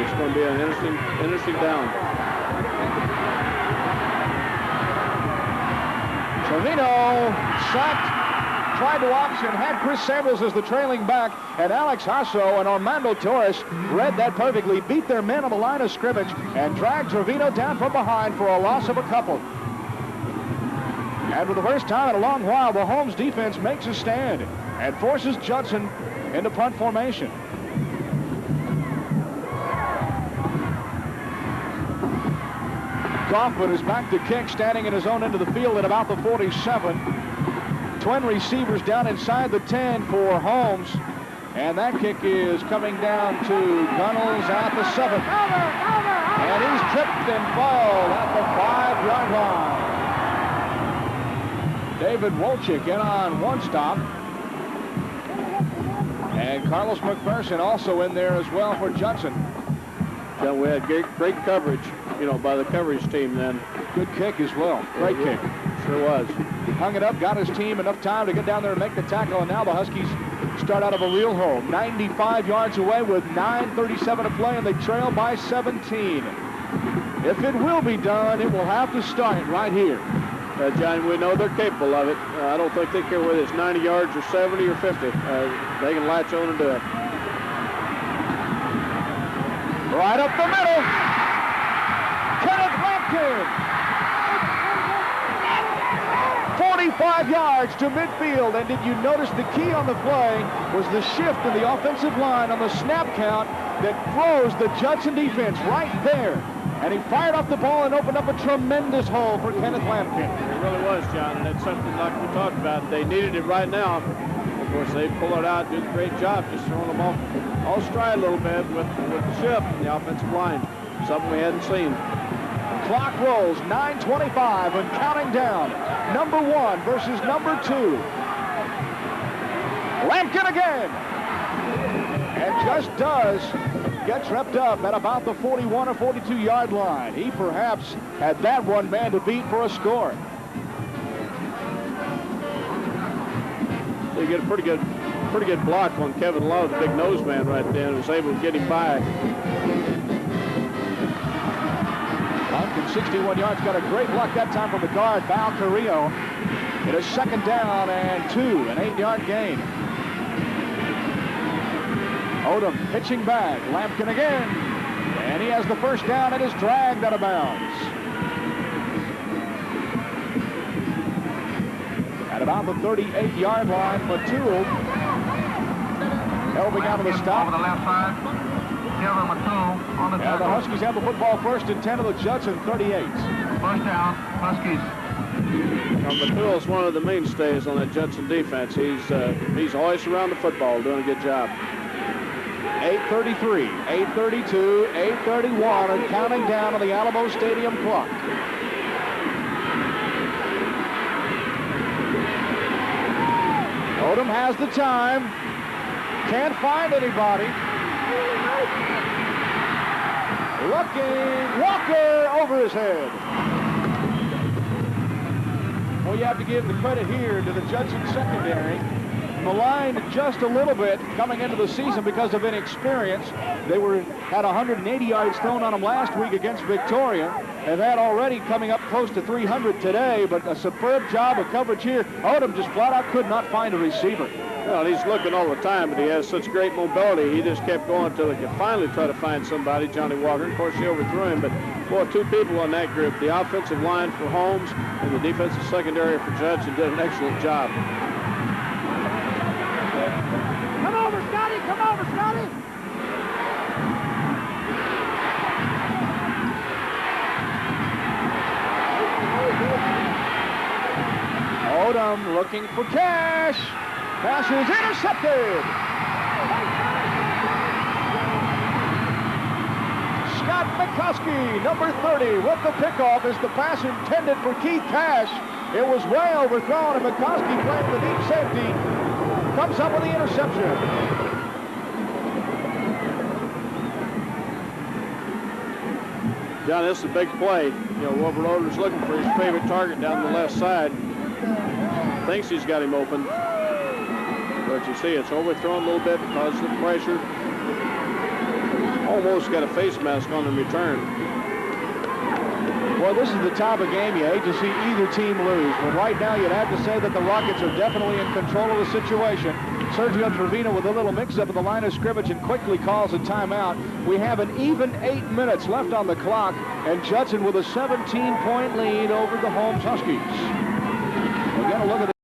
It's going to be an interesting down. Trevino sacked, tried to option, had Chris Samuels as the trailing back, and Alex Hasso and Armando Torres read that perfectly, beat their men on the line of scrimmage, and dragged Trevino down from behind for a loss of a couple. And for the first time in a long while, the Holmes defense makes a stand and forces Judson into punt formation. Kaufman is back to kick, standing in his own end of the field at about the 47. Twin receivers down inside the 10 for Holmes. And that kick is coming down to Gunnels at the 7. And he's tripped and fouled at the 5-yard line. David Wolchik in on one stop. And Carlos McPherson also in there as well for Judson. John, we had great coverage, by the coverage team then. Good kick as well. Great kick. Sure was. Hung it up, got his team enough time to get down there and make the tackle, and now the Huskies start out of a real hole. 95 yards away with 9:37 to play, and they trail by 17. If it will be done, it will have to start right here. John, we know they're capable of it. I don't think they care whether it's 90 yards or 70 or 50. They can latch on and do it. Right up the middle. Kenneth Lampkin. 45 yards to midfield. And did you notice the key on the play was the shift in the offensive line on the snap count that froze the Judson defense right there. And he fired off the ball and opened up a tremendous hole for Kenneth Lampkin. It really was, John, and it's something like we talked about. They needed it right now. Of course, they pull it out, do a great job just throwing them all stride a little bit with the shift in the offensive line. Something we hadn't seen. Clock rolls, 9:25 and counting down. Number 1 versus number 2. Lampkin again. And just gets repped up at about the 41 or 42-yard line. He perhaps had that one man to beat for a score. So you get a pretty good block on Kevin Love, the big nose man right there, and was able to get him by. Lampkin, 61 yards, got a great block that time from the guard, Val Carrillo. It is second down and 2, an 8-yard gain. Odom pitching back, Lampkin again, and he has the first down and is dragged out of bounds. At about the 38-yard line, Matul helping out of the stop. Over the left side, Matul on the tackle. And the Huskies have the football first and 10 of the Judson 38. First down, Huskies. Matul is one of the mainstays on that Judson defense. He's always around the football, doing a good job. 8:33, 8:32, 8:31, and counting down on the Alamo Stadium clock. Odom has the time. Can't find anybody. Looking, Walker over his head. Well, you have to give the credit here to the Judson secondary. Maligned just a little bit coming into the season because of inexperience. They had 180 yards thrown on them last week against Victoria. They've had already coming up close to 300 today, but a superb job of coverage here. Odom just flat out could not find a receiver. Well, he's looking all the time, but he has such great mobility. He just kept going until he could finally try to find somebody, Johnny Walker. Of course, he overthrew him, but boy, 2 people on that group, the offensive line for Holmes and the defensive secondary for Judson, did an excellent job. Come over, Scotty! Come over, Scotty! Odom looking for Cash. Pass is intercepted. Scott McCoskey, number 30, with the pickoff as the pass intended for Keith Cash. It was way overthrown, and McCoskey playing the deep safety comes up with the interception. John, this is a big play. Wilbur Loder's looking for his favorite target down the left side. Thinks he's got him open. But you see, it's overthrown a little bit because of the pressure. almost got a face mask on in return. Well, this is the type of game you hate to see either team lose. But right now, you'd have to say that the Rockets are definitely in control of the situation. Sergio Trevino with a little mix-up at the line of scrimmage and quickly calls a timeout. We have an even 8 minutes left on the clock, and Judson with a 17-point lead over the Holmes Huskies. We're going to look at